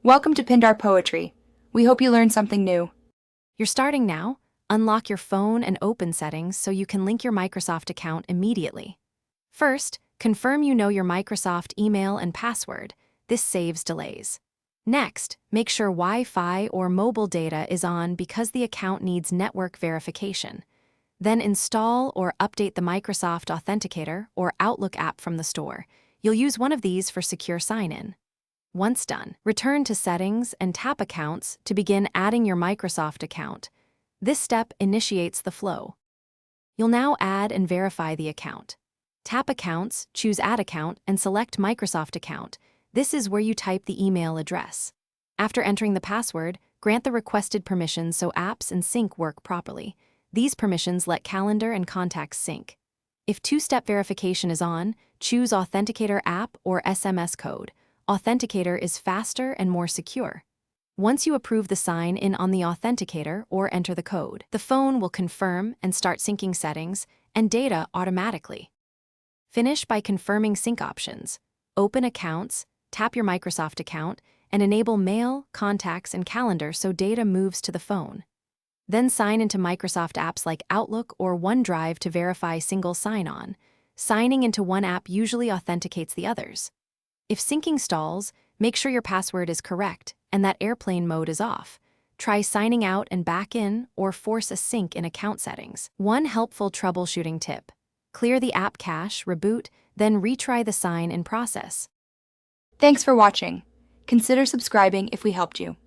Welcome to Pindar Poetry. We hope you learned something new. You're starting now? Unlock your phone and open settings so you can link your Microsoft account immediately. First, confirm you know your Microsoft email and password. This saves delays. Next, make sure Wi-Fi or mobile data is on because the account needs network verification. Then install or update the Microsoft Authenticator or Outlook app from the store. You'll use one of these for secure sign-in. Once done, return to Settings and tap Accounts to begin adding your Microsoft account. This step initiates the flow. You'll now add and verify the account. Tap Accounts, choose Add Account, and select Microsoft Account. This is where you type the email address. After entering the password, grant the requested permissions so apps and sync work properly. These permissions let calendar and contacts sync. If two-step verification is on, choose Authenticator app or SMS code. Authenticator is faster and more secure. Once you approve the sign-in on the Authenticator or enter the code, the phone will confirm and start syncing settings and data automatically. Finish by confirming sync options. Open Accounts, tap your Microsoft account, and enable Mail, Contacts, and Calendar so data moves to the phone. Then sign into Microsoft apps like Outlook or OneDrive to verify single sign-on. Signing into one app usually authenticates the others. If syncing stalls, make sure your password is correct and that airplane mode is off. Try signing out and back in or force a sync in account settings. One helpful troubleshooting tip: clear the app cache, reboot, then retry the sign-in process. Thanks for watching. Consider subscribing if we helped you.